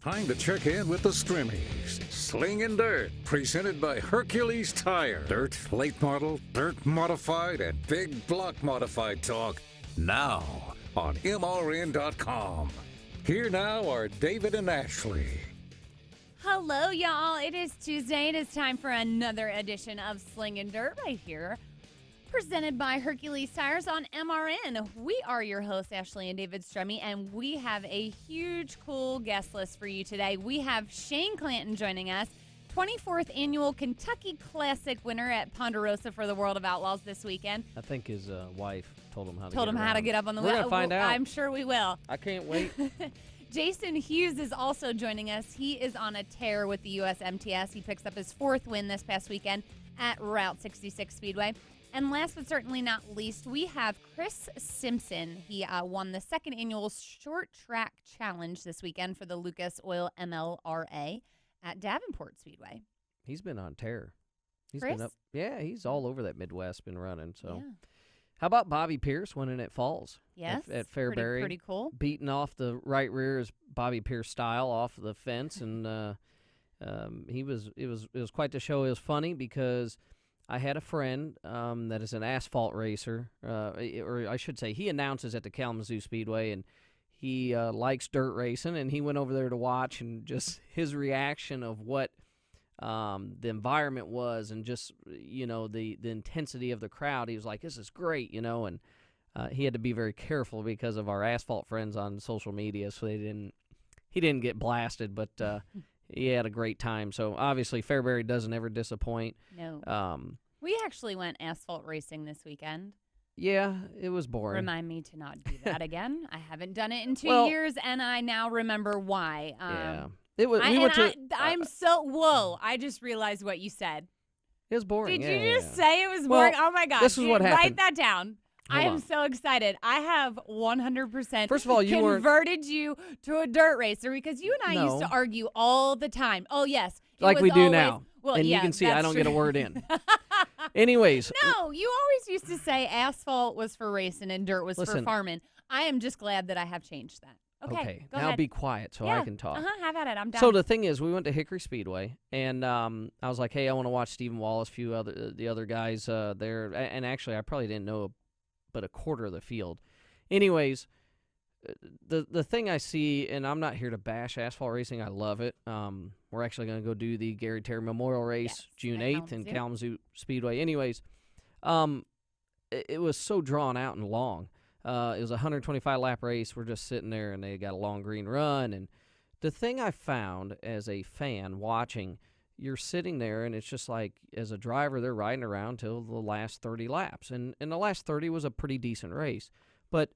Time to check in with the Strimmies. Slingin Dirt, presented by Hercules Tire. Dirt, late model, dirt modified, and big block modified talk. Now on MRN.com. Here now are David and Ashley. Hello, y'all. It is Tuesday. It is time for another edition of Slingin Dirt right here, presented by Hercules Tires on MRN. We are your hosts, Ashley and David Stremme, and we have a huge, cool guest list for you today. We have Shane Clanton joining us, 24th annual Kentucky Classic winner at Ponderosa for the World of Outlaws this weekend. I think his wife told him how to get up on the We're going to find out. I'm sure we will. I can't wait. Jason Hughes is also joining us. He is on a tear with the USMTS. He picks up his 4th win this past weekend at Route 66 Speedway. And last but certainly not least, we have Chris Simpson. He won the 2nd annual Short Track Challenge this weekend for the Lucas Oil MLRA at Davenport Speedway. He's been on tear. He's Chris? been up. Yeah, he's all over that Midwest, been running. So, Yeah. How about Bobby Pierce winning at Falls? Yes, at Fairbury. Pretty cool. Beating off the right rear is Bobby Pierce style off the fence, and it was quite the show. It was funny because I had a friend that is an asphalt racer, or I should say, he announces at the Kalamazoo Speedway, and he likes dirt racing, and he went over there to watch, and just his reaction of what the environment was, and just the intensity of the crowd. He was like, "This is great," and he had to be very careful because of our asphalt friends on social media, so he didn't get blasted, but he had a great time. So obviously Fairbury doesn't ever disappoint. No. We actually went asphalt racing this weekend. Yeah, it was boring. Remind me to not do that again. I haven't done it in 2 years, and I now remember why. Yeah. Whoa, I just realized what you said. It was boring. Did you just say it was boring? Oh, my gosh. This is what happened. Write that down. I am so excited. I have 100% First of all, converted you to a dirt racer because you and I used to argue all the time. Oh, yes. Like we do now. Well, and yeah, you can see I don't true. get a word in. Anyways. No, you always used to say asphalt was for racing and dirt was for farming. I am just glad that I have changed that. Okay, go now ahead. be quiet so I can talk. Have at it. I'm done. So the thing is, we went to Hickory Speedway, and I was like, hey, I want to watch Stephen Wallace, the other guys there. And actually, I probably didn't know but a quarter of the field. Anyways, the thing I see, and I'm not here to bash asphalt racing. I love it. We're actually going to go do the Gary Terry Memorial Race June 8th in Kalamazoo Speedway. Anyways, it was so drawn out and long. It was a 125-lap race. We're just sitting there, and they got a long green run. And the thing I found as a fan watching, you're sitting there, and it's just like, as a driver, they're riding around till the last 30 laps. And the last 30 was a pretty decent race. But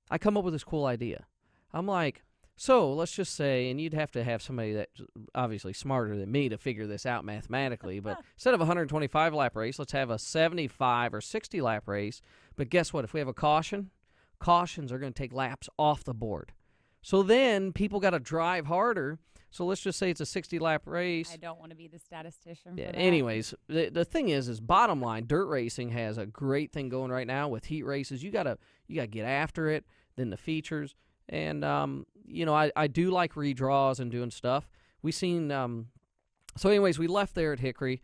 I come up with this cool idea. I'm like, so let's just say, and you'd have to have somebody that's obviously smarter than me to figure this out mathematically, but instead of a 125-lap race, let's have a 75 or 60-lap race. But guess what? If we have a cautions are going to take laps off the board. So then people got to drive harder. So let's just say it's a 60-lap race. I don't want to be the statistician Yeah. for that. Anyways, the thing is bottom line, dirt racing has a great thing going right now with heat races. You gotta get after it. Then the features, and I do like redraws and doing stuff. We seen so anyways, we left there at Hickory.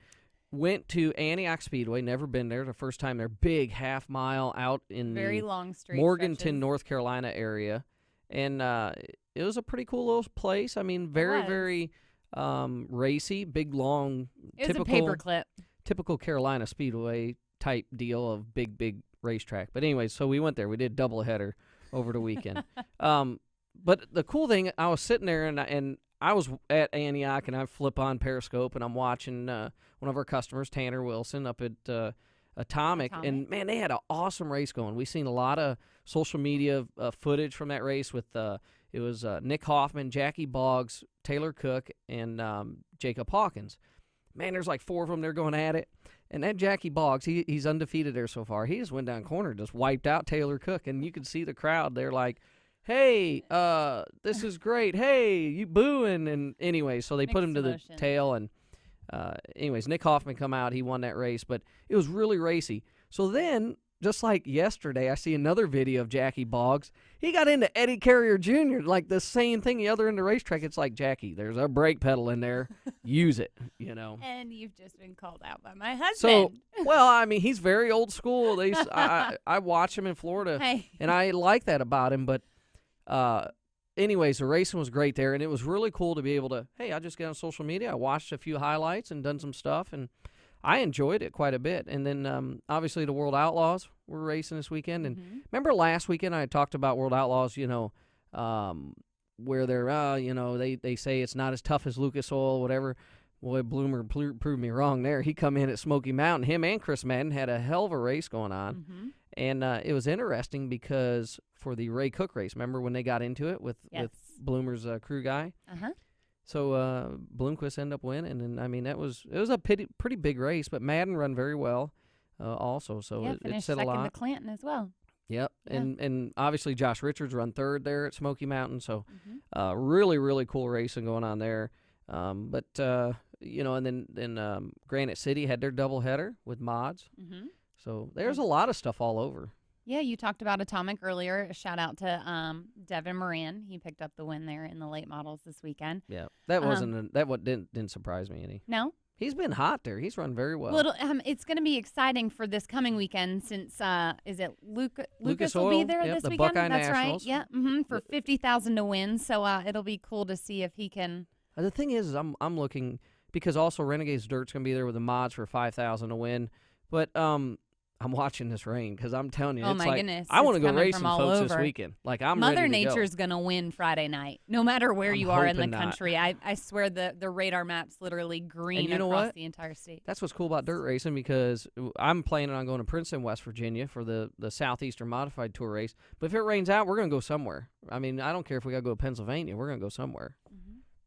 Went to Antioch Speedway, never been there. The first time there, big half-mile out in very the long straight Morganton, stretches. North Carolina area. And it was a pretty cool little place. I mean, very racy, big, long, it was a paperclip. Typical Carolina Speedway type deal of big racetrack. But anyway, so we went there. We did doubleheader over the weekend. But the cool thing, I was sitting there, and I was at Antioch, and I flip on Periscope, and I'm watching one of our customers, Tanner Wilson, up at Atomic. And, man, they had an awesome race going. We seen a lot of social media footage from that race with it was Nick Hoffman, Jackie Boggs, Taylor Cook, and Jacob Hawkins. Man, there's like 4 of them. They're going at it. And that Jackie Boggs, he's undefeated there so far. He just went down corner, just wiped out Taylor Cook. And you could see the crowd. They're like, hey, this is great. Hey, you booing. And anyway, so they put him to the tail. And anyways, Nick Hoffman come out. He won that race. But it was really racy. So then just like yesterday, I see another video of Jackie Boggs. He got into Eddie Carrier Jr., like the same thing the other end of the racetrack. It's like, Jackie, there's a brake pedal in there. Use it, And you've just been called out by my husband. So, well, I mean, he's very old school. I watch him in Florida, and I like that about him. But anyways, the racing was great there, and it was really cool to be able to, hey, I just got on social media. I watched a few highlights and done some stuff, and I enjoyed it quite a bit. And then, obviously, the World Outlaws were racing this weekend. And remember last weekend I talked about World Outlaws, where they're, they say it's not as tough as Lucas Oil, whatever. Boy, Bloomer proved me wrong there. He come in at Smoky Mountain. Him and Chris Madden had a hell of a race going on. And it was interesting because for the Ray Cook race, remember when they got into it with Bloomer's crew guy? So Bloomquist ended up winning, and I mean it was a pretty big race, but Madden run very well also, so it said a lot. Second to Clanton as well. Yep, yeah. And obviously Josh Richards run third there at Smoky Mountain, so really cool racing going on there. And then Granite City had their doubleheader with mods, so there's a lot of stuff all over. Yeah, you talked about Atomic earlier. A shout out to Devin Moran. He picked up the win there in the late models this weekend. Yeah, that didn't surprise me any. No, he's been hot there. He's run very well. Well, it's going to be exciting for this coming weekend since is it Lucas will Oil, be there this the weekend? Buckeye That's Nationals. right. Yeah, for $50,000 to win. So it'll be cool to see if he can. The thing is I'm looking because also Renegades Dirt's going to be there with the mods for $5,000 to win, but I'm watching this rain because I'm telling you, oh it's my like, goodness, I want to go coming race from some all folks over. this weekend. Like I'm Mother ready to go. Nature's gonna win Friday night, no matter where you are in the hoping not. country. I swear the radar map's literally green And you know across what? the entire state. That's what's cool about dirt racing because I'm planning on going to Princeton, West Virginia for the Southeastern Modified Tour race. But if it rains out, we're going to go somewhere. I mean, I don't care if we got to go to Pennsylvania. We're going to go somewhere.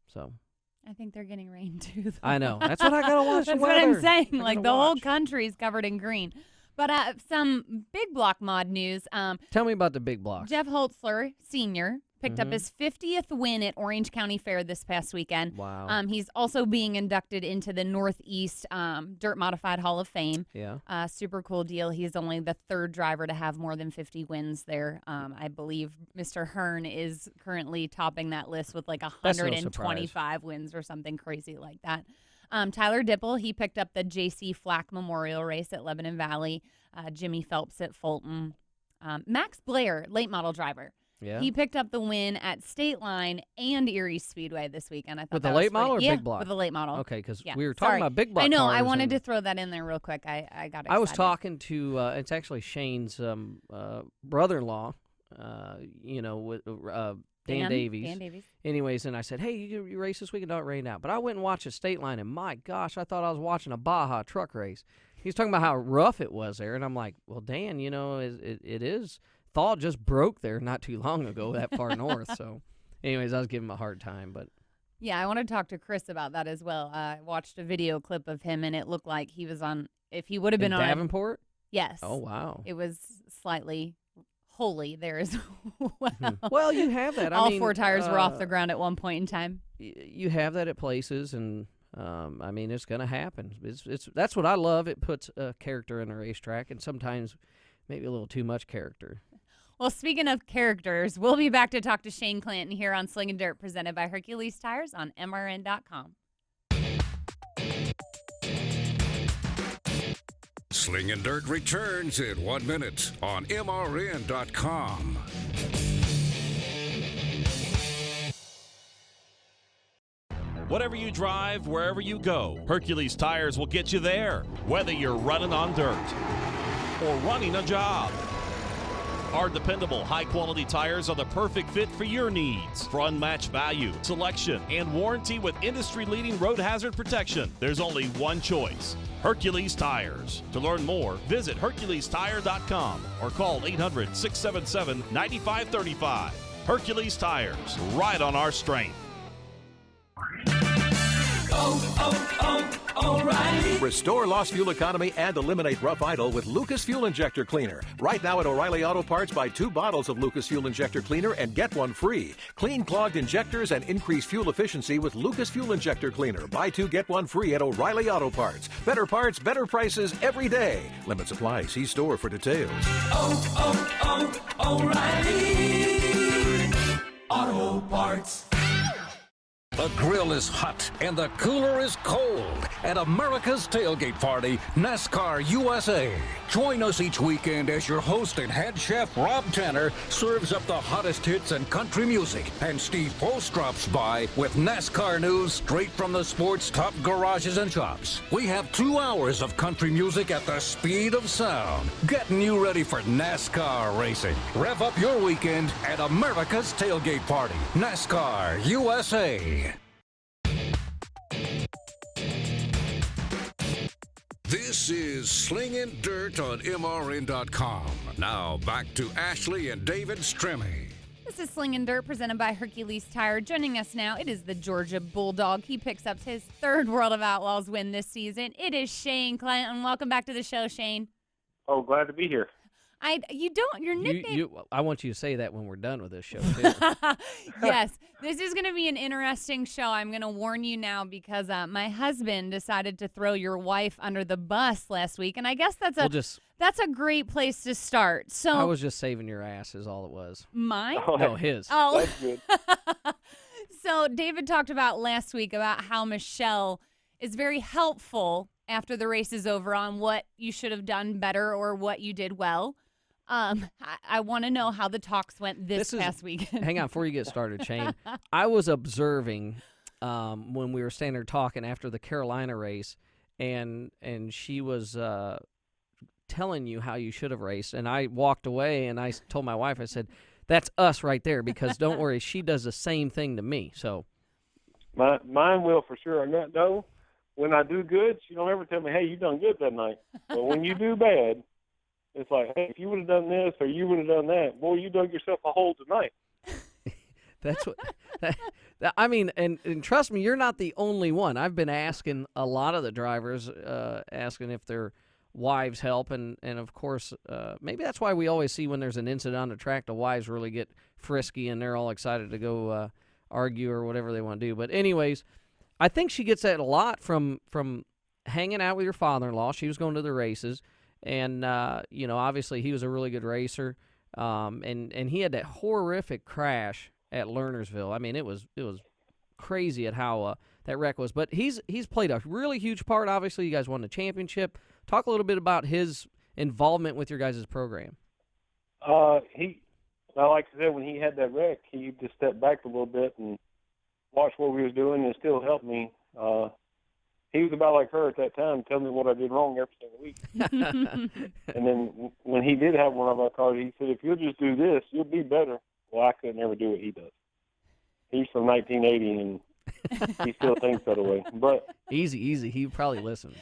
So I think they're getting rain too. Though. I know. That's what I got to watch. That's the what weather. I'm saying. I Like gotta the whole watch. country is covered in green. But some big block mod news. Tell me about the big blocks. Jeff Holtzler, Sr., picked up his 50th win at Orange County Fair this past weekend. Wow. He's also being inducted into the Northeast Dirt Modified Hall of Fame. Yeah. Super cool deal. He's only the third driver to have more than 50 wins there. I believe Mr. Hearn is currently topping that list with like 125 wins or something crazy like that. Tyler Dipple, he picked up the J.C. Flack Memorial Race at Lebanon Valley. Jimmy Phelps at Fulton. Max Blair, late model driver. Yeah. He picked up the win at State Line and Erie Speedway this weekend. I thought With that the was late model pretty- or yeah, big block? with the late model. Okay, because Yeah. we were talking Sorry. about big block I know. cars I wanted and to throw that in there real quick. I got excited. I was talking to, it's actually Shane's brother-in-law, with Dan Davies. Dan Davies. Anyways, and I said, hey, you race this weekend? Don't rain out. But I went and watched a State Line, and my gosh, I thought I was watching a Baja truck race. He's talking about how rough it was there, and I'm like, well, Dan, it is. Thaw just broke there not too long ago that far north. So, anyways, I was giving him a hard time. But yeah, I want to talk to Chris about that as well. I watched a video clip of him, and it looked like he was on, if he would have been in on. Davenport? Yes. Oh, wow. It was slightly holy there as well. Well, you have that. All four tires were off the ground at one point in time. You have that at places, and it's going to happen. That's what I love. It puts a character in a racetrack, and sometimes maybe a little too much character. Well, speaking of characters, we'll be back to talk to Shane Clanton here on Slingin Dirt, presented by Hercules Tires on MRN.com. Slingin Dirt returns in 1 minute on MRN.com. Whatever you drive, wherever you go, Hercules Tires will get you there, whether you're running on dirt or running a job. Our dependable, high-quality tires are the perfect fit for your needs. For unmatched value, selection, and warranty with industry-leading road hazard protection, there's only one choice: Hercules Tires. To learn more, visit HerculesTire.com or call 800-677-9535. Hercules Tires, right on our strength. Oh, oh, O'Reilly. Restore lost fuel economy and eliminate rough idle with Lucas Fuel Injector Cleaner. Right now at O'Reilly Auto Parts, buy 2 bottles of Lucas Fuel Injector Cleaner and get 1 free. Clean clogged injectors and increase fuel efficiency with Lucas Fuel Injector Cleaner. Buy 2, get 1 free at O'Reilly Auto Parts. Better parts, better prices every day. Limits apply. See store for details. O'Reilly Auto Parts. The grill is hot and the cooler is cold at America's Tailgate Party, NASCAR USA. Join us each weekend as your host and head chef Rob Tanner serves up the hottest hits and country music, and Steve Post drops by with NASCAR news straight from the sport's top garages and shops. We have 2 hours of country music at the speed of sound, getting you ready for NASCAR racing. Rev up your weekend at America's Tailgate Party, NASCAR USA. This is Slingin Dirt on MRN.com. Now back to Ashley and David Stremme. This is Slingin Dirt presented by Hercules Tire. Joining us now, it is the Georgia Bulldog. He picks up his 3rd World of Outlaws win this season. It is Shane Clanton. Welcome back to the show, Shane. Oh, glad to be here. Your nickname. I want you to say that when we're done with this show, too. Yes, this is going to be an interesting show. I'm going to warn you now because my husband decided to throw your wife under the bus last week, and I guess that's a great place to start. So I was just saving your ass is all it was. Mine? No, his. Oh, That's good. So David talked about last week about how Michelle is very helpful after the race is over on what you should have done better or what you did well. I want to know how the talks went this past weekend. Hang on, before you get started, Shane. I was observing when we were standing there talking after the Carolina race, and she was telling you how you should have raced, and I walked away, and I told my wife, I said, that's us right there, because don't worry, she does the same thing to me. So Mine will for sure. No, when I do good, she don't ever tell me, hey, you done good that night. But when you do bad, it's like, hey, if you would have done this or you would have done that, boy, you dug yourself a hole tonight. That's what I mean, and trust me, you're not the only one. I've been asking a lot of the drivers, asking if their wives help, and of course, maybe that's why we always see when there's an incident on the track, the wives really get frisky and they're all excited to go argue or whatever they want to do. But anyways, I think she gets that a lot from hanging out with your father-in-law. She was going to the races. And, obviously he was a really good racer, and he had that horrific crash at Lernersville. I mean, it was crazy at how that wreck was. But he's played a really huge part. Obviously, you guys won the championship. Talk a little bit about his involvement with your guys' program. Like I said, when he had that wreck, he just stepped back a little bit and watched what we was doing and still helped me. He was about like her at that time, telling me what I did wrong every single week. And then when he did have one of our cars, he said, if you'll just do this, you'll be better. Well, I could never do what he does. He's from 1980, and he still thinks that way. But Easy. He probably listened.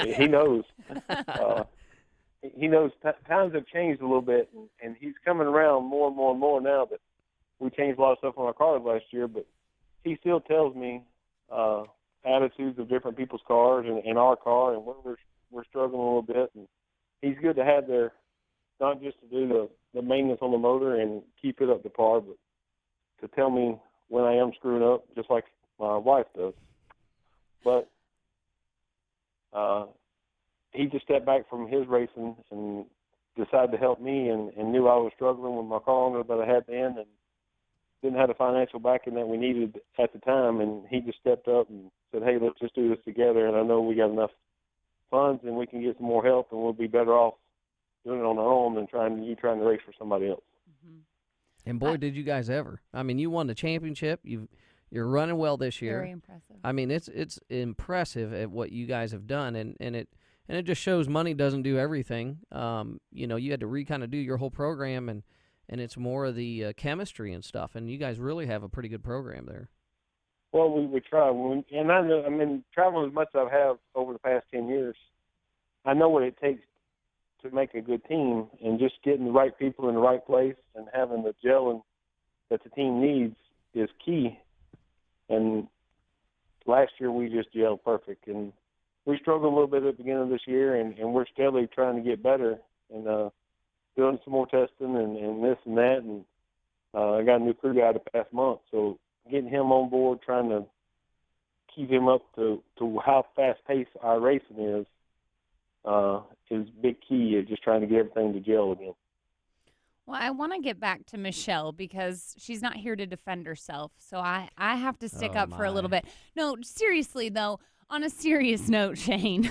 he knows. He knows times have changed a little bit, and he's coming around more and more and more now that we changed a lot of stuff on our cars last year. But he still tells me attitudes of different people's cars and our car, and we're struggling a little bit. And he's good to have there, not just to do the maintenance on the motor and keep it up to par, but to tell me when I am screwing up, just like my wife does. But he just stepped back from his racing and decided to help me, and knew I was struggling with my car owner that I had then, and didn't have the financial backing that we needed at the time, and he just stepped up and said, hey, let's just do this together, and I know we got enough funds and we can get some more help, and we'll be better off doing it on our own than trying to race for somebody else. Mm-hmm. And boy, did you guys ever. I mean, you won the championship. You're running well this year. Very impressive. I mean, it's impressive at what you guys have done, and it just shows money doesn't do everything. You had to kind of do your whole program, and it's more of the chemistry and stuff, and you guys really have a pretty good program there. Well, we try. And I know, traveling as much as I have over the past 10 years, I know what it takes to make a good team, and just getting the right people in the right place and having the gelling that the team needs is key. And last year we just gelled perfect. And we struggled a little bit at the beginning of this year, and we're steadily trying to get better and doing some more testing and this and that. And I got a new crew guy the past month, so getting him on board, trying to keep him up to how fast-paced our racing is big key, is just trying to get everything to gel again. Well, I want to get back to Michelle because she's not here to defend herself, so I have to stick up for a little bit. No, seriously, though, on a serious note, Shane,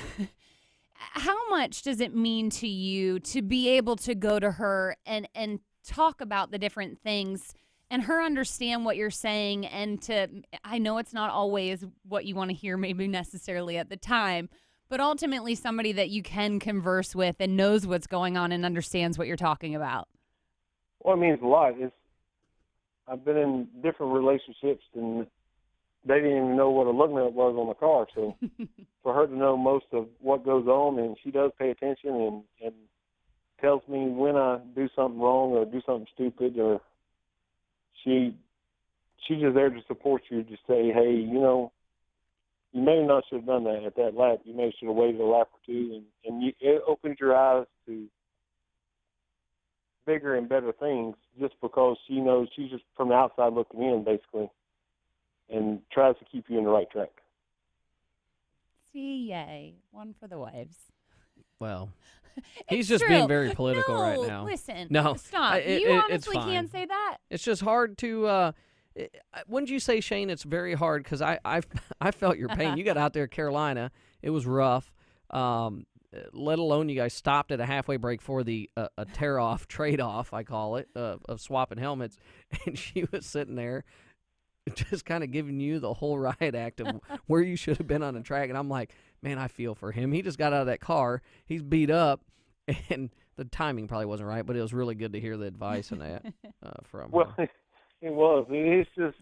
how much does it mean to you to be able to go to her and talk about the different things and her understand what you're saying, and I know it's not always what you want to hear maybe necessarily at the time, but ultimately somebody that you can converse with and knows what's going on and understands what you're talking about? Well, it means a lot. I've been in different relationships, and they didn't even know what a lug nut was on the car. So for her to know most of what goes on, and she does pay attention and tells me when I do something wrong or do something stupid, or she's just there to support you, to say, hey, you may not should have done that at that lap. You may should have waited a lap or two, and it opens your eyes to bigger and better things, just because she knows she's just from the outside looking in, basically, and tries to keep you in the right track. See, yay. One for the wives. Well, he's It's just true. being very political No, right now. Listen, No, stop. You it's honestly fine. can't say that. It's just hard to. Wouldn't you say, Shane? It's very hard because I felt your pain. You got out there, Carolina. It was rough. Let alone you guys stopped at a halfway break for the a tear-off trade-off, I call it, of swapping helmets, and she was sitting there just kind of giving you the whole riot act of where you should have been on the track. And I'm like, man, I feel for him. He just got out of that car. He's beat up, and the timing probably wasn't right, but it was really good to hear the advice and that from Well, her. it was. It's just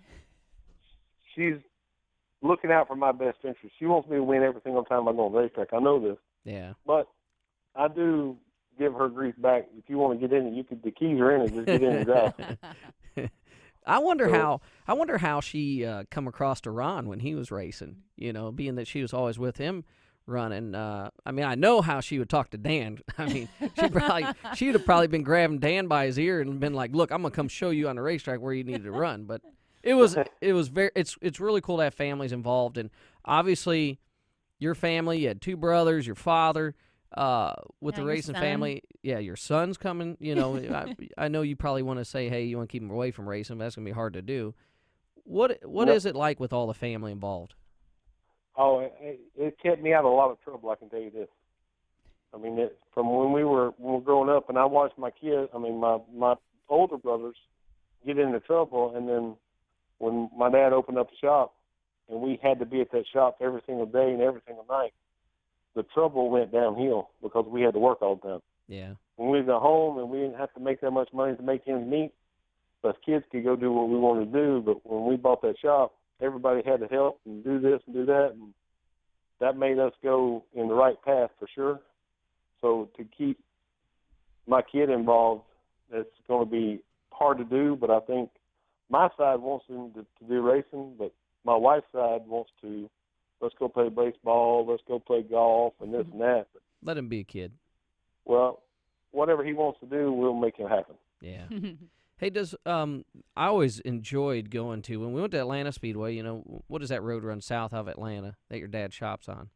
she's looking out for my best interest. She wants me to win every single time I go on the racetrack. I know this. Yeah. But I do give her grief back. If you want to get in it, the keys are in it. Just get in and drive. I wonder how she come across to Ron when he was racing, being that she was always with him running. I mean, I know how she would talk to Dan. I mean, she'd have probably been grabbing Dan by his ear and been like, look, I'm going to come show you on the racetrack where you needed to run. But it's really cool to have families involved. And obviously your family, you had two brothers, your father, with the racing family. Yeah, your son's coming. I know you probably want to say, hey, you want to keep him away from racing, but that's going to be hard to do. What is it like with all the family involved? Oh, it kept me out of a lot of trouble, I can tell you this. I mean, from when we were growing up, and I watched my older brothers get into trouble, and then when my dad opened up the shop, and we had to be at that shop every single day and every single night, the trouble went downhill because we had to work all the time. Yeah. When we was at home and we didn't have to make that much money to make ends meet, us kids could go do what we wanted to do. But when we bought that shop, everybody had to help and do this and do that, and that made us go in the right path for sure. So to keep my kid involved, it's going to be hard to do, but I think my side wants him to do racing, but my wife's side wants to, let's go play baseball, let's go play golf, and this and that. But, let him be a kid. Well, whatever he wants to do, we'll make it happen. Yeah. Hey, I always enjoyed going to, when we went to Atlanta Speedway, what does that road run south of Atlanta that your dad shops on?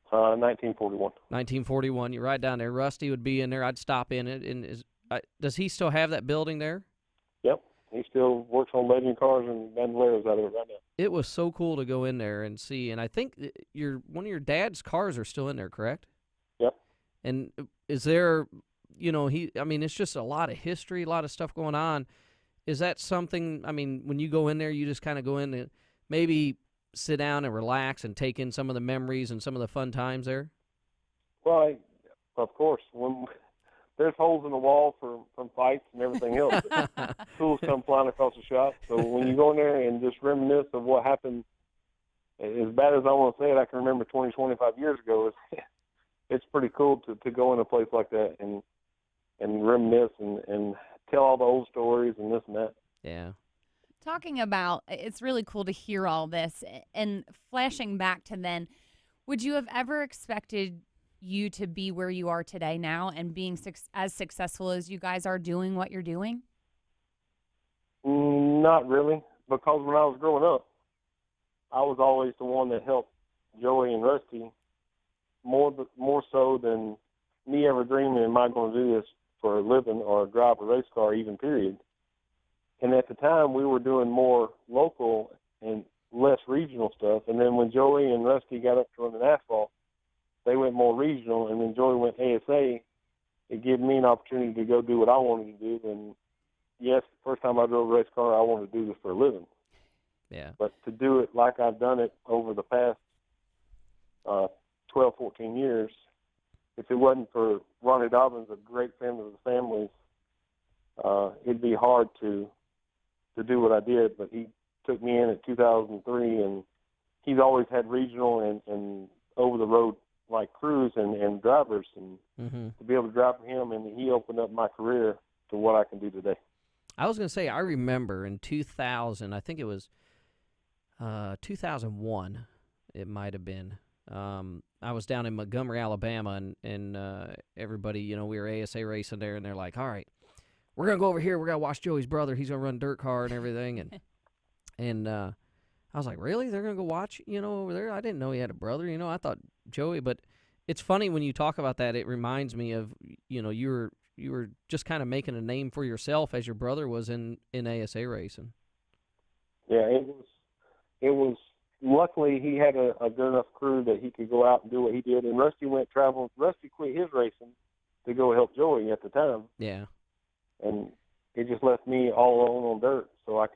1941. 1941. You're right down there. Rusty would be in there. I'd stop in it. And does he still have that building there? Yep. He still works on legend cars and bandoleros out of it right now. It was so cool to go in there and see. And I think one of your dad's cars are still in there, correct? Yep. And is there, it's just a lot of history, a lot of stuff going on. Is that something, when you go in there, you just kind of go in and maybe sit down and relax and take in some of the memories and some of the fun times there? Well, of course. When there's holes in the wall from fights and everything else. Tools come flying across the shop. So when you go in there and just reminisce of what happened, as bad as I want to say it, I can remember 20, 25 years ago. It's pretty cool to go in a place like that and reminisce and tell all the old stories and this and that. Yeah. talking about, it's really cool to hear all this and flashing back to then, would you have ever expected you to be where you are today now and being as successful as you guys are doing what you're doing? Not really, because when I was growing up, I was always the one that helped Joey and Rusty more so than me ever dreaming, am I going to do this for a living or drive a race car even, period. And at the time, we were doing more local and less regional stuff. And then when Joey and Rusty got up to running asphalt, they went more regional, and then Joey went ASA. It gave me an opportunity to go do what I wanted to do. And yes, the first time I drove a race car, I wanted to do this for a living. Yeah. But to do it like I've done it over the past 12, 14 years, if it wasn't for Ronnie Dobbins, a great friend of the family's, it'd be hard to do what I did. But he took me in at 2003, and he's always had regional and over-the-road like crews and drivers, and to be able to drive for him, and he opened up my career to what I can do today. I was going to say, I remember in 2000, I think it was 2001, it might have been. I was down in Montgomery, Alabama, and everybody, you know, we were ASA racing there, and they're like, all right, we're going to go over here. We're going to watch Joey's brother. He's going to run dirt car and everything. And I was like, really? They're going to go watch, you know, over there? I didn't know he had a brother. You know, I thought Joey, but it's funny when you talk about that. It reminds me of, you know, you were just kind of making a name for yourself as your brother was in ASA racing. Yeah, it was. Luckily, he had a good enough crew that he could go out and do what he did. And Rusty went traveling. Rusty quit his racing to go help Joey at the time. Yeah. And it just left me all alone on dirt, so I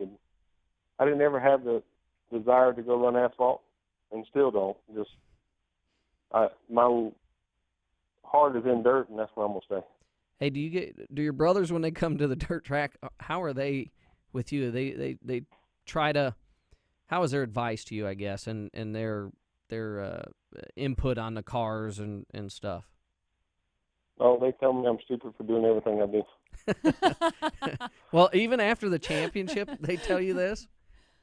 didn't ever have the desire to go run asphalt, and still don't. Just my heart is in dirt, and that's where I'm gonna stay. Hey, do your brothers, when they come to the dirt track, how are they with you? They try to. How is their advice to you, I guess, and their input on the cars and stuff? Oh, they tell me I'm stupid for doing everything I do. Well, even after the championship, they tell you this?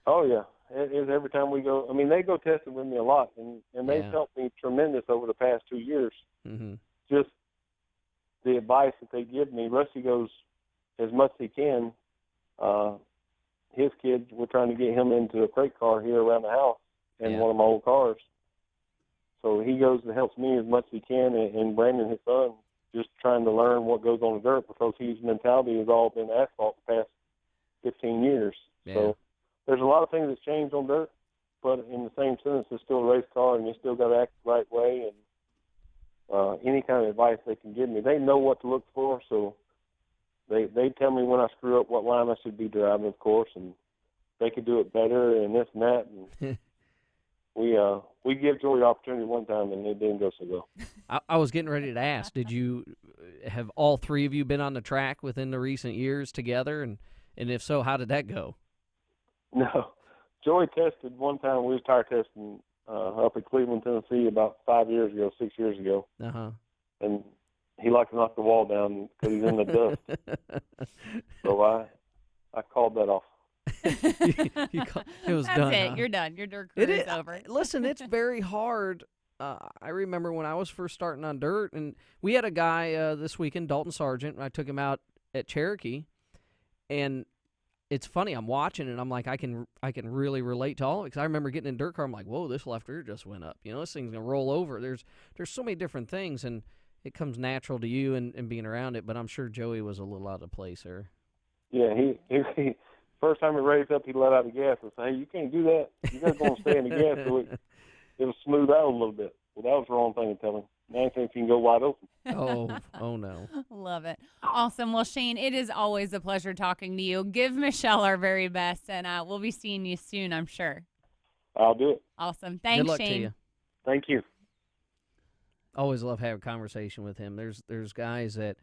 Oh, yeah. It is every time we go. I mean, they go testing with me a lot, and they've helped me tremendous over the past 2 years. Mm-hmm. Just the advice that they give me. Rusty goes as much as he can. His kids, we're trying to get him into a crate car here around the house in one of my old cars. So he goes and helps me as much as he can, and Brandon, his son, just trying to learn what goes on the dirt, because his mentality has all been asphalt the past 15 years. Yeah. So there's a lot of things that's changed on dirt, but in the same sentence, it's still a race car, and you still got to act the right way. And any kind of advice they can give me, they know what to look for, so They tell me when I screw up what line I should be driving, of course, and they could do it better and this and that. And we give Joey the opportunity one time, and it didn't go so well. I was getting ready to ask, have all three of you been on the track within the recent years together? And if so, how did that go? No. Joey tested one time. We was tire testing up in Cleveland, Tennessee about 6 years ago. Uh-huh. And he liked to knock the wall down because he's in the dust. So I called that off. It was That's done. it. Huh? You're done. Your dirt career is over. Listen, it's very hard. I remember when I was first starting on dirt, and we had a guy this weekend, Dalton Sargent, and I took him out at Cherokee, and it's funny. I'm watching, and I'm like, I can really relate to all of it, because I remember getting in a dirt car. I'm like, whoa, this left rear just went up. You know, this thing's gonna roll over. There's so many different things, and it comes natural to you and being around it. But I'm sure Joey was a little out of place there. Yeah, he first time he raised up, he let out the gas and said, "Hey, you can't do that. You got to go and stay in the gas so it'll smooth out a little bit." Well, that was the wrong thing to tell him. Now I think you can go wide open. Oh no. Love it. Awesome. Well, Shane, it is always a pleasure talking to you. Give Michelle our very best, and we'll be seeing you soon, I'm sure. I'll do it. Awesome. Thanks, Good luck Shane. to you. Thank you. Always love having a conversation with him. There's guys that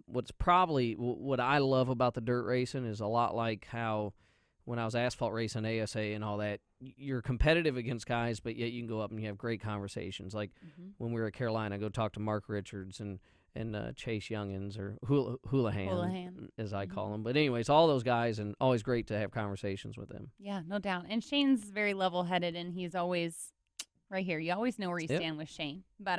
what I love about the dirt racing is a lot like how when I was asphalt racing, ASA and all that, you're competitive against guys, but yet you can go up and you have great conversations. Like when we were at Carolina, I go talk to Mark Richards, and Chase Youngins, or Houlihan, Houlihan. as I call them. But anyways, all those guys, and always great to have conversations with them. Yeah, no doubt. And Shane's very level-headed, and he's always right here. You always know where you stand with Shane. But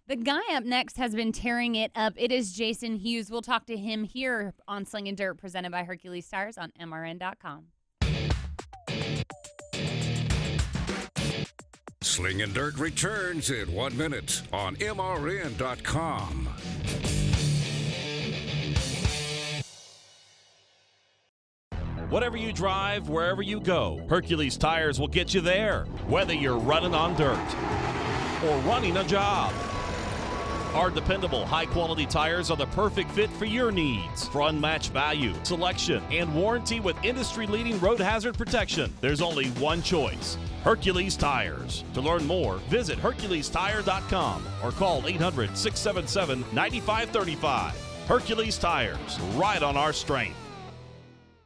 the guy up next has been tearing it up. It is Jason Hughes. We'll talk to him here on Slingin Dirt, presented by Hercules Tires on MRN.com. Slingin Dirt returns in 1 minute on MRN.com. Whatever you drive, wherever you go, Hercules Tires will get you there, whether you're running on dirt or running a job. Our dependable, high-quality tires are the perfect fit for your needs. For unmatched value, selection, and warranty with industry-leading road hazard protection, there's only one choice: Hercules Tires. To learn more, visit HerculesTire.com or call 800-677-9535. Hercules Tires, right on our strength.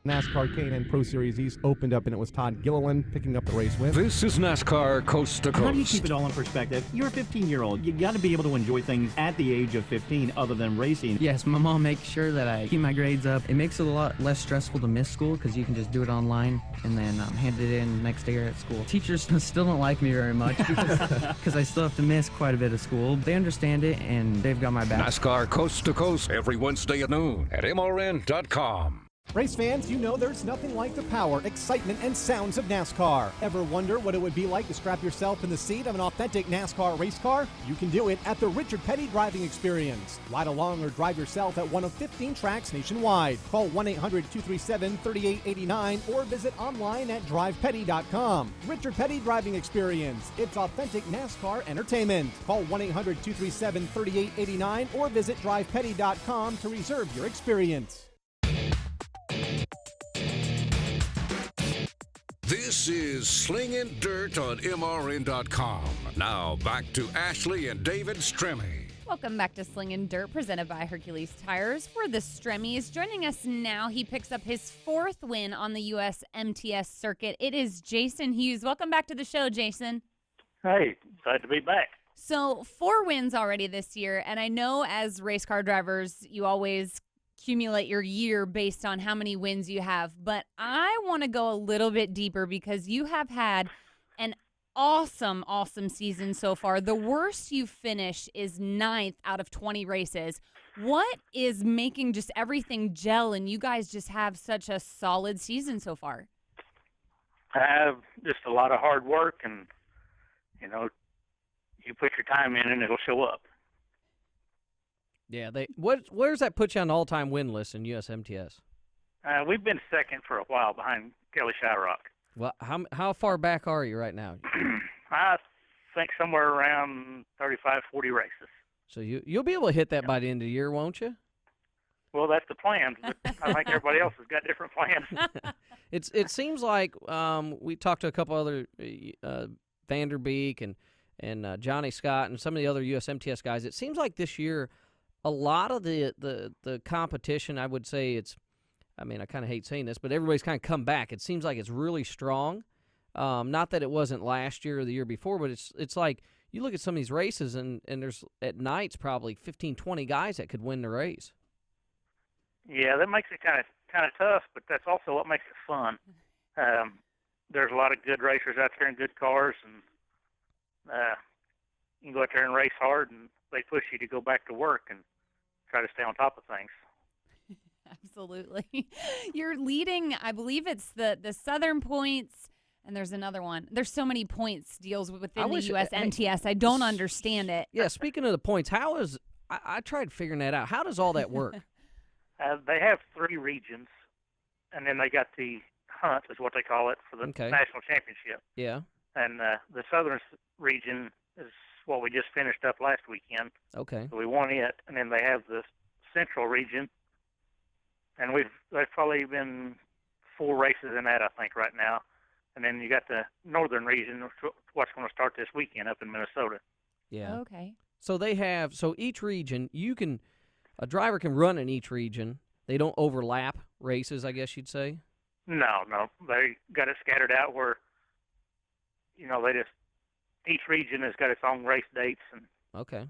NASCAR K&N Pro Series East opened up, and it was Todd Gilliland picking up the race win. This is NASCAR Coast to Coast. How do you keep it all in perspective? You're a 15-year-old. You got to be able to enjoy things at the age of 15 other than racing. Yes, my mom makes sure that I keep my grades up. It makes it a lot less stressful to miss school because you can just do it online and then hand it in next day at school. Teachers still don't like me very much because I still have to miss quite a bit of school. They understand it, and they've got my back. NASCAR Coast to Coast every Wednesday at noon at MRN.com. Race fans, you know there's nothing like the power, excitement, and sounds of NASCAR. Ever wonder what it would be like to strap yourself in the seat of an authentic NASCAR race car? You can do it at the Richard Petty Driving Experience. Ride along or drive yourself at one of 15 tracks nationwide. Call 1-800-237-3889 or visit online at drivepetty.com. Richard Petty Driving Experience. It's authentic NASCAR entertainment. Call 1-800-237-3889 or visit drivepetty.com to reserve your experience. This is Slingin Dirt on MRN.com. Now back to Ashley and David Stremme. Welcome back to Slingin Dirt, presented by Hercules Tires. For the Stremmes, joining us now, he picks up his 4th win on the U.S. MTS circuit. It is Jason Hughes. Welcome back to the show, Jason. Hey, glad to be back. So 4 wins already this year, and I know as race car drivers, you always accumulate your year based on how many wins you have, but I want to go a little bit deeper because you have had an awesome season so far. The worst you finished is 9th out of 20 races. What is making just everything gel and you guys just have such a solid season so far? I have just a lot of hard work, and you put your time in and it'll show up. Yeah, where does that put you on the all-time win list in USMTS? We've been second for a while behind Kelly Shyrock. Well, how far back are you right now? I think somewhere around 35, 40 races. So you'll be able to hit that by the end of the year, won't you? Well, that's the plan, but I think everybody else has got different plans. It seems like we talked to a couple other Vanderbeek and Johnny Scott and some of the other USMTS guys. It seems like this year a lot of the competition, I would say I kind of hate saying this, but everybody's kind of come back. It seems like it's really strong. Not that it wasn't last year or the year before, but it's like you look at some of these races and there's at nights probably 15, 20 guys that could win the race. Yeah, that makes it kind of tough, but that's also what makes it fun. There's a lot of good racers out there and good cars, and you can go out there and race hard, and they push you to go back to work and try to stay on top of things. Absolutely. You're leading, I believe it's the Southern Points, and there's another one. There's so many points deals within the U.S. MTS. I don't understand it. Yeah, speaking of the points, I tried figuring that out. How does all that work? They have 3 regions, and then they got the hunt, is what they call it, for the national championship. Yeah. And the Southern region is what we just finished up last weekend. Okay. So we won it, and then they have the Central region, and there's probably been 4 races in that, I think, right now. And then you got the Northern region, what's going to start this weekend up in Minnesota. Yeah. Okay. So each region, a driver can run in each region. They don't overlap races, I guess you'd say? No. They got it scattered out where, each region has got its own race dates. And okay.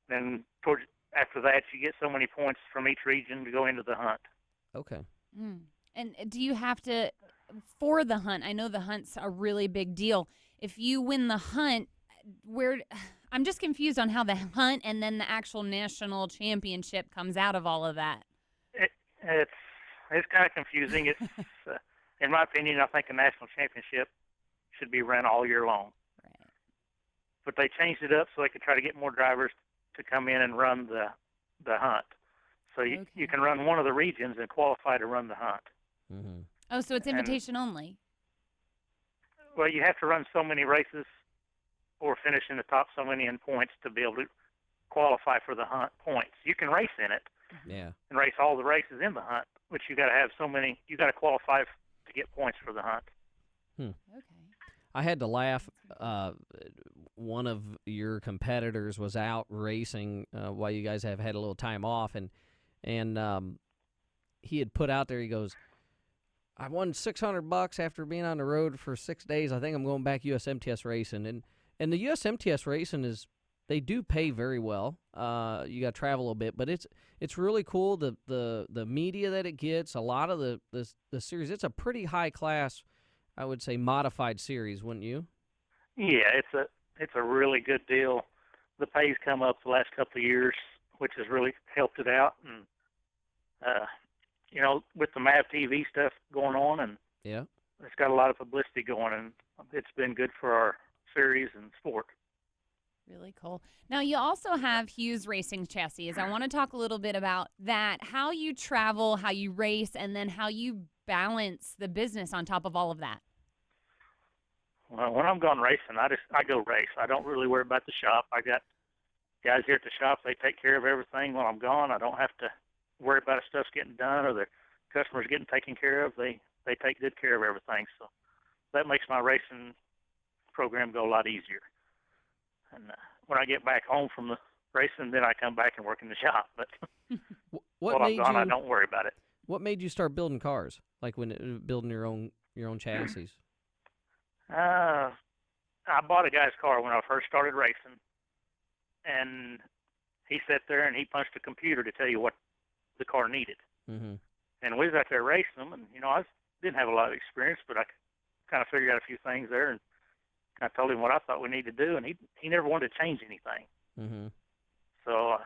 then towards after that, you get so many points from each region to go into the hunt. Okay. And do you have to, for the hunt, I know the hunt's a really big deal. If you win the hunt, I'm just confused on how the hunt and then the actual national championship comes out of all of that. It's kind of confusing. It's, in my opinion, I think a national championship should be run all year long. Right. But they changed it up so they could try to get more drivers to come in and run the hunt. So you can run one of the regions and qualify to run the hunt. Mm-hmm. Oh, so it's invitation only. Well, you have to run so many races or finish in the top so many in points to be able to qualify for the hunt points. You can race in it. Yeah. And race all the races in the hunt, but you got to have so many. You got to qualify to get points for the hunt. Okay. I had to laugh. One of your competitors was out racing while you guys have had a little time off, and he had put out there. He goes, "I won $600 after being on the road for 6 days. I think I'm going back USMTS racing." And the USMTS racing they do pay very well. You got to travel a little bit, but it's really cool. The media that it gets, a lot of the series. It's a pretty high class, I would say, modified series, wouldn't you? Yeah, it's a really good deal. The pay's come up the last couple of years, which has really helped it out. And with the MAV TV stuff going on, and yeah, it's got a lot of publicity going, and it's been good for our series and sport. Really cool. Now, you also have Hughes Racing Chassis. I want to talk a little bit about that, how you travel, how you race, and then how you balance the business on top of all of that. Well, when I'm gone racing, I go race. I don't really worry about the shop. I got guys here at the shop. They take care of everything while I'm gone. I don't have to worry about if stuff's getting done or the customers getting taken care of. They take good care of everything. So that makes my racing program go a lot easier. And when I get back home from the racing, then I come back and work in the shop. But while I'm gone, I don't worry about it. What made you start building cars? Like building your own chassis? I bought a guy's car when I first started racing, and he sat there and he punched a computer to tell you what the car needed. Mm-hmm. And we was out there racing them, and I didn't have a lot of experience, but I kind of figured out a few things there, and I told him what I thought we needed to do, and he never wanted to change anything. Mm-hmm. So,